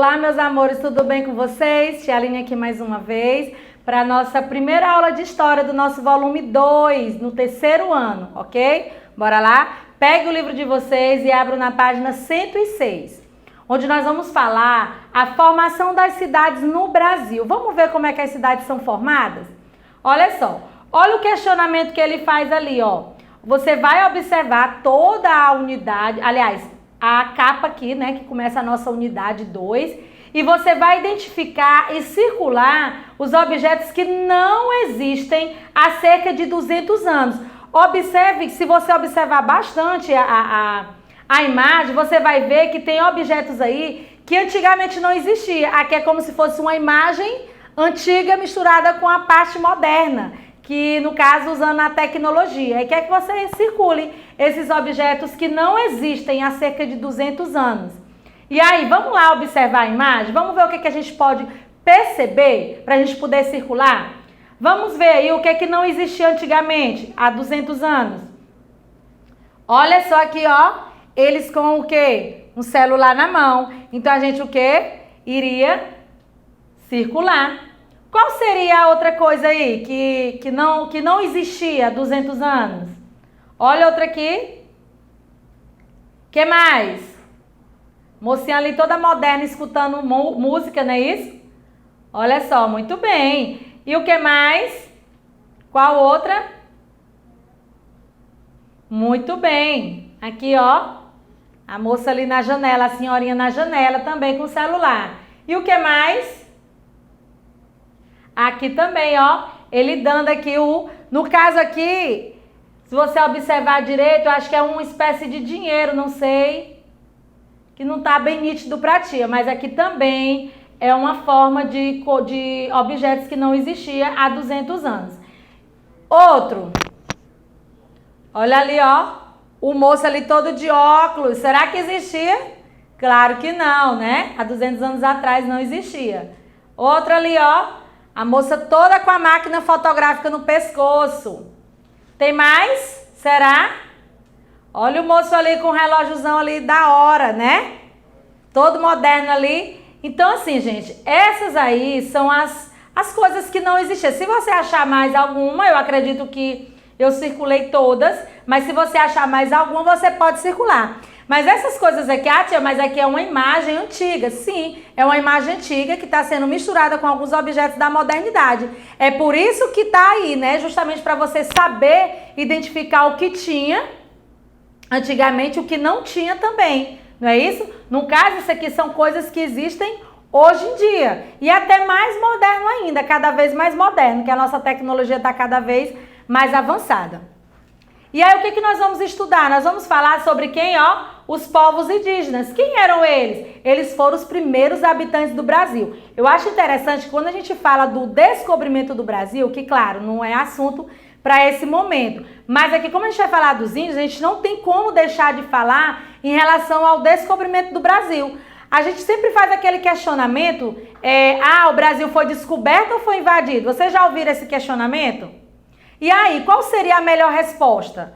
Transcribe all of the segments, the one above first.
Olá, meus amores, tudo bem com vocês? Tia Aline aqui mais uma vez para a nossa primeira aula de História do nosso volume 2, no terceiro ano, ok? Bora lá? Pegue o livro de vocês e abra na página 106, onde nós vamos falar a formação das cidades no Brasil. Vamos ver como é que as cidades são formadas? Olha só, olha o questionamento que ele faz ali, ó. Você vai observar toda a unidade, aliás, a capa aqui, né, que começa a nossa unidade 2, e você vai identificar e circular os objetos que não existem há cerca de 200 anos. Observe, se você observar bastante a imagem, você vai ver que tem objetos aí que antigamente não existia. Aqui é como se fosse uma imagem antiga misturada com a parte moderna, que no caso usando a tecnologia. E quer que você circule esses objetos que não existem há cerca de 200 anos. E aí, vamos lá observar a imagem? Vamos ver o que a gente pode perceber para a gente poder circular? Vamos ver aí o que não existia antigamente, há 200 anos. Olha só aqui, ó, eles com o quê? Um celular na mão. Então a gente o quê? Iria circular. Qual seria a outra coisa aí que não existia há 200 anos? Olha outra aqui. Que mais? Mocinha ali toda moderna escutando música, não é isso? Olha só, muito bem. E o que mais? Qual outra? Muito bem. Aqui, ó. A moça ali na janela, a senhorinha na janela também com o celular. E o que mais? Aqui também, ó, ele dando aqui no caso aqui, se você observar direito, eu acho que é uma espécie de dinheiro, não sei, que não tá bem nítido pra tia, mas aqui também é uma forma de objetos que não existia há 200 anos. Outro, olha ali, ó, o moço ali todo de óculos, será que existia? Claro que não, né? Há 200 anos atrás não existia. Outro ali, ó. A moça toda com a máquina fotográfica no pescoço. Tem mais? Será? Olha o moço ali com o relógiozão ali da hora, né? Todo moderno ali. Então, assim, gente, essas aí são as coisas que não existiam. Se você achar mais alguma, eu acredito que eu circulei todas, mas se você achar mais alguma, você pode circular. Mas essas coisas aqui, tia, mas aqui é uma imagem antiga. Sim, é uma imagem antiga que está sendo misturada com alguns objetos da modernidade. É por isso que está aí, né? Justamente para você saber identificar o que tinha antigamente e o que não tinha também. Não é isso? No caso, isso aqui são coisas que existem hoje em dia. E até mais moderno ainda, cada vez mais moderno, que a nossa tecnologia está cada vez mais avançada. E aí, o que nós vamos estudar? Nós vamos falar sobre quem, ó? Os povos indígenas. Quem eram eles? Eles foram os primeiros habitantes do Brasil. Eu acho interessante que quando a gente fala do descobrimento do Brasil, que claro, não é assunto para esse momento, mas aqui como a gente vai falar dos índios, a gente não tem como deixar de falar em relação ao descobrimento do Brasil. A gente sempre faz aquele questionamento, o Brasil foi descoberto ou foi invadido? Vocês já ouviram esse questionamento? E aí, qual seria a melhor resposta?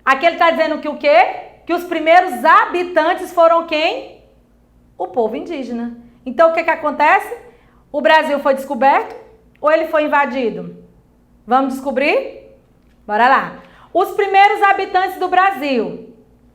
Aqui ele está dizendo que o quê? Que os primeiros habitantes foram quem? O povo indígena. Então, o que acontece? O Brasil foi descoberto ou ele foi invadido? Vamos descobrir? Bora lá. Os primeiros habitantes do Brasil,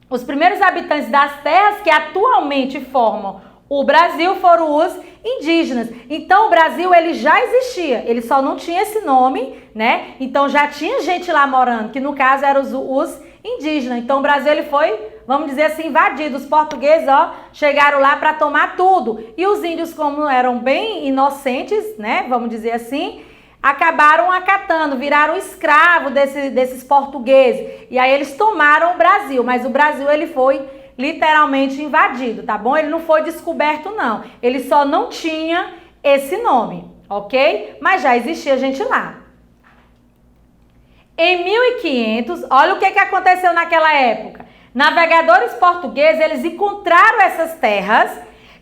os primeiros habitantes das terras que atualmente formam o Brasil foram os indígenas. Então, o Brasil, ele já existia, ele só não tinha esse nome, né? Então, já tinha gente lá morando, que no caso eram os indígenas. Então, o Brasil, ele foi, vamos dizer assim, invadido. Os portugueses, ó, chegaram lá para tomar tudo. E os índios, como eram bem inocentes, né? Vamos dizer assim, acabaram acatando, viraram escravo desses portugueses. E aí, eles tomaram o Brasil, mas o Brasil, ele foi literalmente invadido, tá bom? Ele não foi descoberto, não. Ele só não tinha esse nome, ok? Mas já existia gente lá. Em 1500, olha o que aconteceu naquela época. Navegadores portugueses, eles encontraram essas terras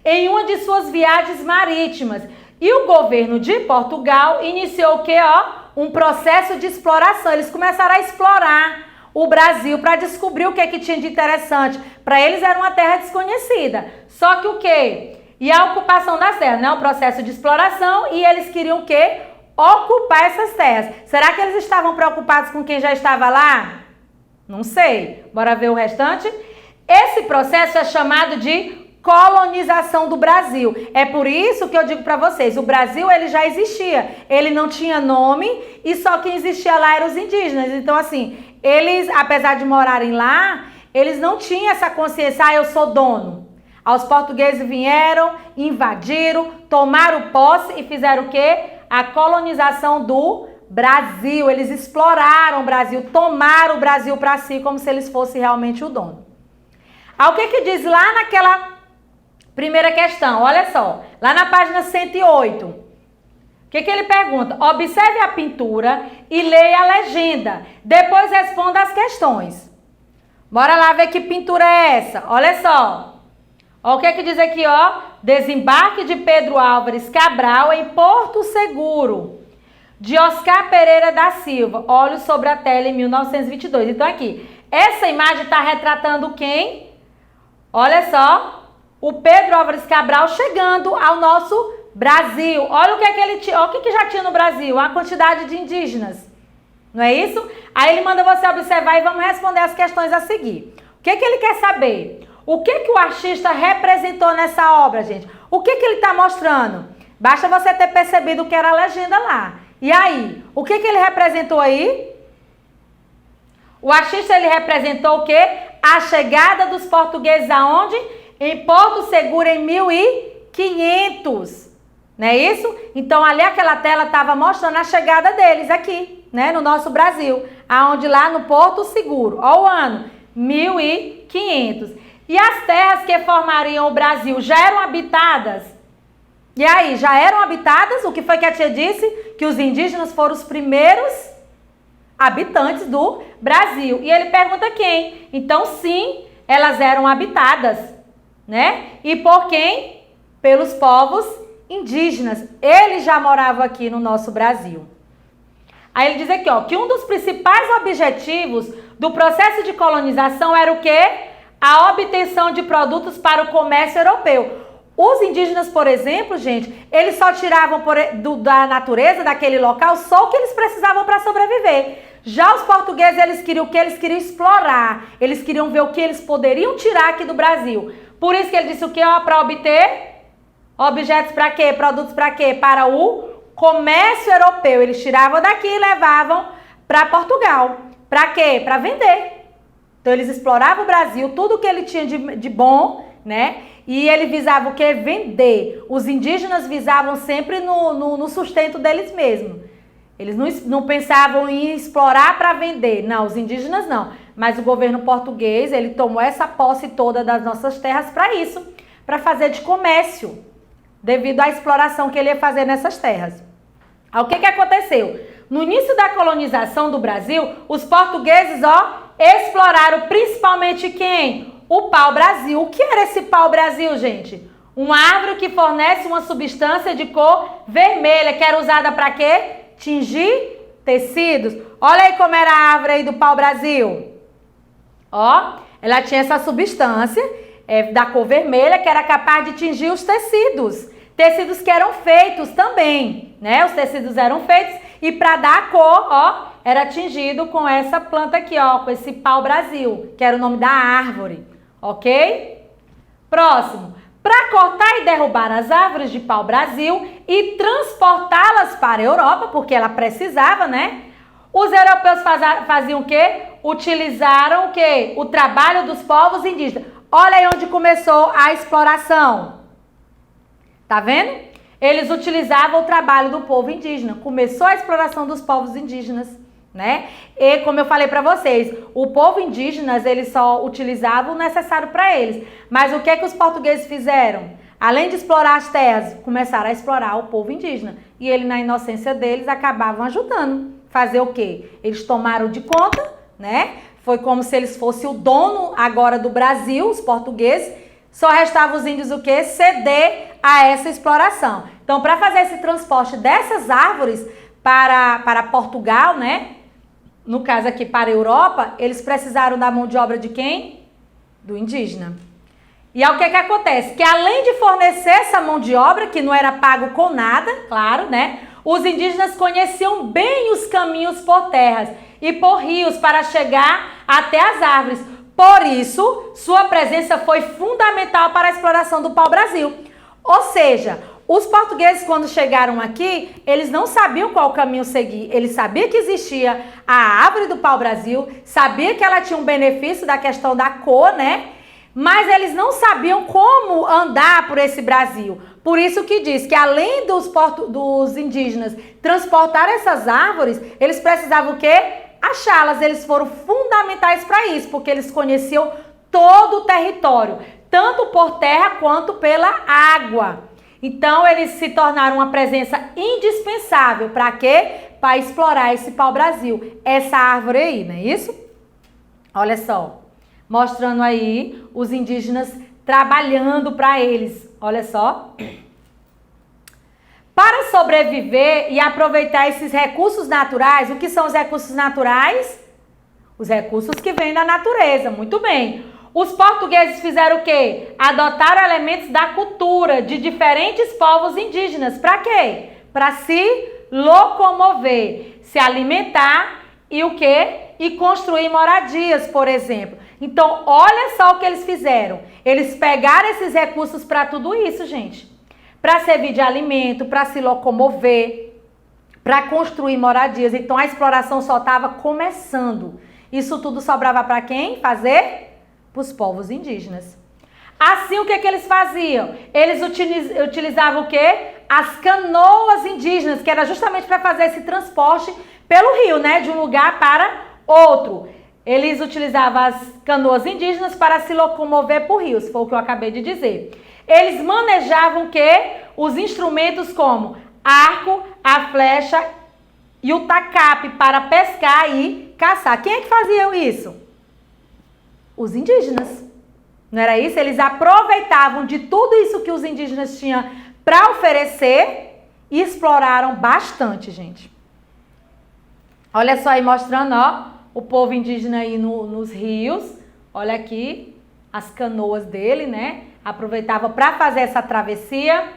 em uma de suas viagens marítimas. E o governo de Portugal iniciou o quê, ó? Um processo de exploração. Eles começaram a explorar o Brasil para descobrir o que tinha de interessante. Para eles era uma terra desconhecida. Só que o quê? E a ocupação das terras, né? Um processo de exploração e eles queriam o quê? Ocupar essas terras. Será que eles estavam preocupados com quem já estava lá? Não sei. Bora ver o restante? Esse processo é chamado de colonização do Brasil. É por isso que eu digo para vocês, o Brasil ele já existia. Ele não tinha nome e só quem existia lá eram os indígenas. Então assim, eles, apesar de morarem lá, eles não tinham essa consciência, eu sou dono. Os portugueses vieram, invadiram, tomaram posse e fizeram o quê? A colonização do Brasil. Eles exploraram o Brasil, tomaram o Brasil para si como se eles fossem realmente o dono. O que diz lá naquela primeira questão? Olha só, lá na página 108. O que ele pergunta? Observe a pintura e leia a legenda. Depois responda as questões. Bora lá ver que pintura é essa. Olha só. Ó, o que diz aqui, ó? Desembarque de Pedro Álvares Cabral em Porto Seguro, de Oscar Pereira da Silva. Olhos sobre a tela em 1922. Então aqui, essa imagem está retratando quem? Olha só, o Pedro Álvares Cabral chegando ao nosso Brasil. Olha o que é que ele tinha, olha o que já tinha no Brasil, a quantidade de indígenas. Não é isso? Aí ele manda você observar e vamos responder as questões a seguir. O que ele quer saber? O que o artista representou nessa obra, gente? O que ele está mostrando? Basta você ter percebido que era a legenda lá. E aí, o que ele representou aí? O artista, ele representou o quê? A chegada dos portugueses aonde? Em Porto Seguro em 1500. Não é isso? Então, ali aquela tela estava mostrando a chegada deles aqui, né? No nosso Brasil. Aonde lá no Porto Seguro. Olha o ano, 1500. E as terras que formariam o Brasil já eram habitadas? E aí, já eram habitadas? O que foi que a tia disse? Que os indígenas foram os primeiros habitantes do Brasil. E ele pergunta quem? Então, sim, elas eram habitadas, né? E por quem? Pelos povos indígenas. Eles já moravam aqui no nosso Brasil. Aí ele diz aqui, ó, que um dos principais objetivos do processo de colonização era o quê? A obtenção de produtos para o comércio europeu. Os indígenas, por exemplo, gente, eles só tiravam da natureza daquele local só o que eles precisavam para sobreviver. Já os portugueses, eles queriam o que? Eles queriam explorar. Eles queriam ver o que eles poderiam tirar aqui do Brasil. Por isso que ele disse o que? Para obter objetos para quê? Produtos para quê? Para o comércio europeu. Eles tiravam daqui e levavam para Portugal. Para quê? Para vender. Então, eles exploravam o Brasil, tudo que ele tinha de bom, né? E ele visava o quê? Vender. Os indígenas visavam sempre no sustento deles mesmos. Eles não pensavam em explorar para vender. Não, os indígenas não. Mas o governo português, ele tomou essa posse toda das nossas terras para isso, para fazer de comércio, devido à exploração que ele ia fazer nessas terras. O que aconteceu? No início da colonização do Brasil, os portugueses, exploraram principalmente quem? O pau-brasil. O que era esse pau-brasil, gente? Uma árvore que fornece uma substância de cor vermelha, que era usada para quê? Tingir tecidos. Olha aí como era a árvore aí do pau-brasil. Ela tinha essa substância da cor vermelha, que era capaz de tingir os tecidos. Tecidos que eram feitos também, né? Os tecidos eram feitos e para dar a cor, era tingido com essa planta aqui, com esse pau-brasil, que era o nome da árvore, ok? Próximo. Para cortar e derrubar as árvores de pau-brasil e transportá-las para a Europa, porque ela precisava, né? Os europeus faziam o quê? Utilizaram o quê? O trabalho dos povos indígenas. Olha aí onde começou a exploração. Tá vendo? Eles utilizavam o trabalho do povo indígena. Começou a exploração dos povos indígenas, né? E como eu falei para vocês, o povo indígena, eles só utilizavam o necessário para eles. Mas o que é que os portugueses fizeram? Além de explorar as terras, começaram a explorar o povo indígena. E eles, na inocência deles, acabavam ajudando. Fazer o quê? Eles tomaram de conta, né? Foi como se eles fossem o dono agora do Brasil, os portugueses. Só restava os índios o quê? Ceder a essa exploração. Então, para fazer esse transporte dessas árvores para Portugal, né? No caso aqui para a Europa, eles precisaram da mão de obra de quem? Do indígena. E aí o que acontece? Que além de fornecer essa mão de obra, que não era pago com nada, claro, né? Os indígenas conheciam bem os caminhos por terras e por rios para chegar até as árvores. Por isso, sua presença foi fundamental para a exploração do pau-brasil. Ou seja, os portugueses, quando chegaram aqui, eles não sabiam qual caminho seguir. Eles sabiam que existia a árvore do pau-brasil, sabiam que ela tinha um benefício da questão da cor, né? Mas eles não sabiam como andar por esse Brasil. Por isso que diz que além dos indígenas transportar essas árvores, eles precisavam o quê? Achá-las. Eles foram fundamentais para isso, porque eles conheciam todo o território, tanto por terra quanto pela água. Então, eles se tornaram uma presença indispensável. Para quê? Para explorar esse pau-brasil, essa árvore aí, não é isso? Olha só, mostrando aí os indígenas trabalhando para eles. Olha só. Para sobreviver e aproveitar esses recursos naturais, o que são os recursos naturais? Os recursos que vêm da natureza, muito bem. Os portugueses fizeram o quê? Adotaram elementos da cultura de diferentes povos indígenas. Para quê? Para se locomover, se alimentar e o quê? E construir moradias, por exemplo. Então, olha só o que eles fizeram. Eles pegaram esses recursos para tudo isso, gente. Para servir de alimento, para se locomover, para construir moradias. Então, a exploração só estava começando. Isso tudo sobrava para quem fazer? Para os povos indígenas. Assim, o que eles faziam? Eles utilizavam o quê? As canoas indígenas, que era justamente para fazer esse transporte pelo rio, né? De um lugar para outro. Eles utilizavam as canoas indígenas para se locomover por rios, foi o que eu acabei de dizer. Eles manejavam o quê? Os instrumentos como arco, a flecha e o tacape para pescar e caçar. Quem é que fazia isso? Os indígenas. Não era isso? Eles aproveitavam de tudo isso que os indígenas tinham para oferecer e exploraram bastante, gente. Olha só aí mostrando, ó, o povo indígena aí nos rios. Olha aqui as canoas dele, né? Aproveitava para fazer essa travessia.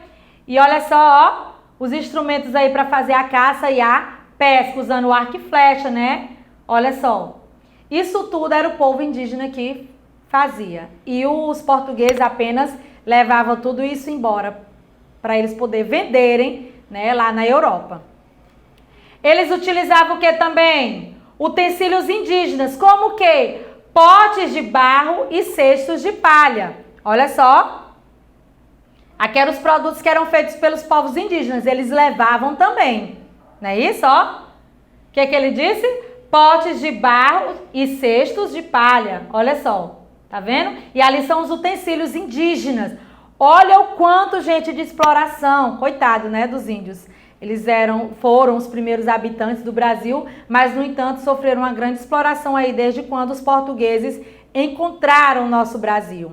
E olha só, ó, os instrumentos aí para fazer a caça e a pesca, usando o arco e flecha, né? Olha só. Isso tudo era o povo indígena que fazia. E os portugueses apenas levavam tudo isso embora para eles poderem venderem, né, lá na Europa. Eles utilizavam o que também? Utensílios indígenas, como o quê? Potes de barro e cestos de palha. Olha só. Aqui eram os produtos que eram feitos pelos povos indígenas. Eles levavam também. Não é isso, ó? O que ele disse? Potes de barro e cestos de palha. Olha só. Tá vendo? E ali são os utensílios indígenas. Olha o quanto, gente, de exploração. Coitado, né, dos índios. Eles foram os primeiros habitantes do Brasil, mas, no entanto, sofreram uma grande exploração aí desde quando os portugueses encontraram o nosso Brasil.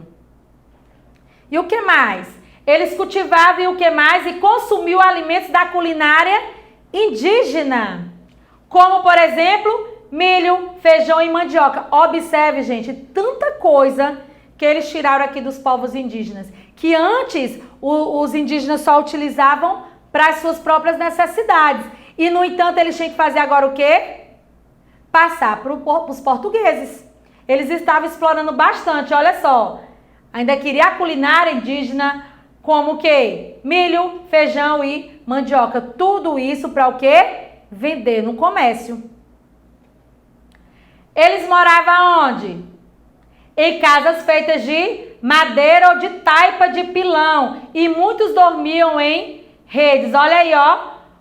E o que mais? Eles cultivavam e o que mais? E consumiam alimentos da culinária indígena. Como, por exemplo, milho, feijão e mandioca. Observe, gente, tanta coisa que eles tiraram aqui dos povos indígenas. Que antes os indígenas só utilizavam para as suas próprias necessidades. E, no entanto, eles tinham que fazer agora o quê? Passar para os portugueses. Eles estavam explorando bastante, olha só. Ainda queria a culinária indígena, como o quê? Milho, feijão e mandioca. Tudo isso para o quê? Vender no comércio. Eles moravam onde? Em casas feitas de madeira ou de taipa de pilão. E muitos dormiam em redes. Olha aí, ó,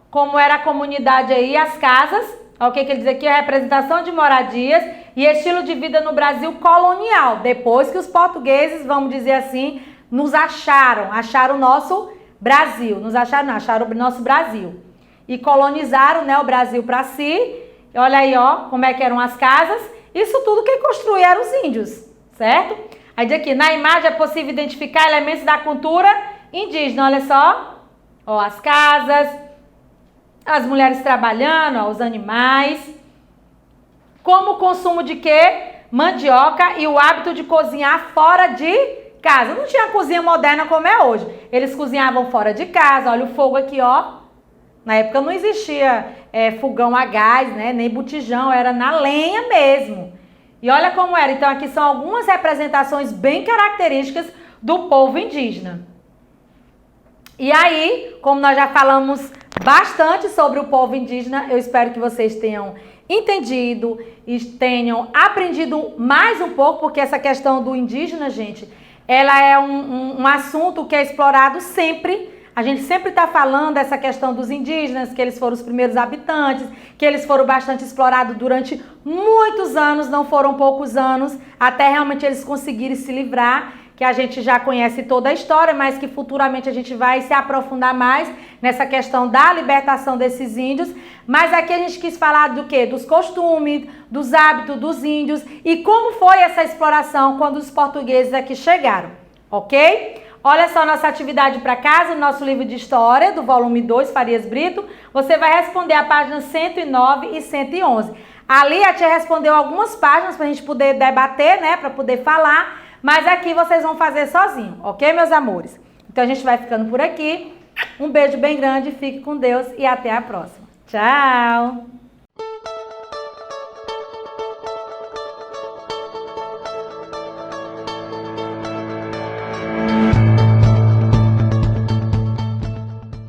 como era a comunidade aí, as casas. Ó, o que ele diz aqui? A representação de moradias e estilo de vida no Brasil colonial. Depois que os portugueses, vamos dizer assim, nos acharam o nosso Brasil. Nos acharam, não, acharam o nosso Brasil. E colonizaram, né, o Brasil para si. Olha aí, ó, como é que eram as casas. Isso tudo quem construía eram os índios, certo? Aí diz aqui, na imagem é possível identificar elementos da cultura indígena. Olha só. Ó, as casas, as mulheres trabalhando, ó, os animais. Como o consumo de quê? Mandioca e o hábito de cozinhar fora de casa. Não tinha cozinha moderna como é hoje. Eles cozinhavam fora de casa. Olha o fogo aqui, ó. Na época não existia fogão a gás, né? Nem botijão, era na lenha mesmo. E olha como era. Então aqui são algumas representações bem características do povo indígena. E aí, como nós já falamos bastante sobre o povo indígena, eu espero que vocês tenham entendido e tenham aprendido mais um pouco, porque essa questão do indígena, gente, ela é um assunto que é explorado sempre. A gente sempre está falando dessa questão dos indígenas, que eles foram os primeiros habitantes, que eles foram bastante explorados durante muitos anos, não foram poucos anos, até realmente eles conseguirem se livrar, que a gente já conhece toda a história, mas que futuramente a gente vai se aprofundar mais nessa questão da libertação desses índios. Mas aqui a gente quis falar do quê? Dos costumes, dos hábitos dos índios e como foi essa exploração quando os portugueses aqui chegaram, ok? Olha só nossa atividade para casa, no nosso livro de história, do volume 2, Farias Brito. Você vai responder a página 109 e 111. Ali a tia respondeu algumas páginas para a gente poder debater, né? Para poder falar. Mas aqui vocês vão fazer sozinho, ok, meus amores? Então a gente vai ficando por aqui. Um beijo bem grande, fique com Deus e até a próxima. Tchau!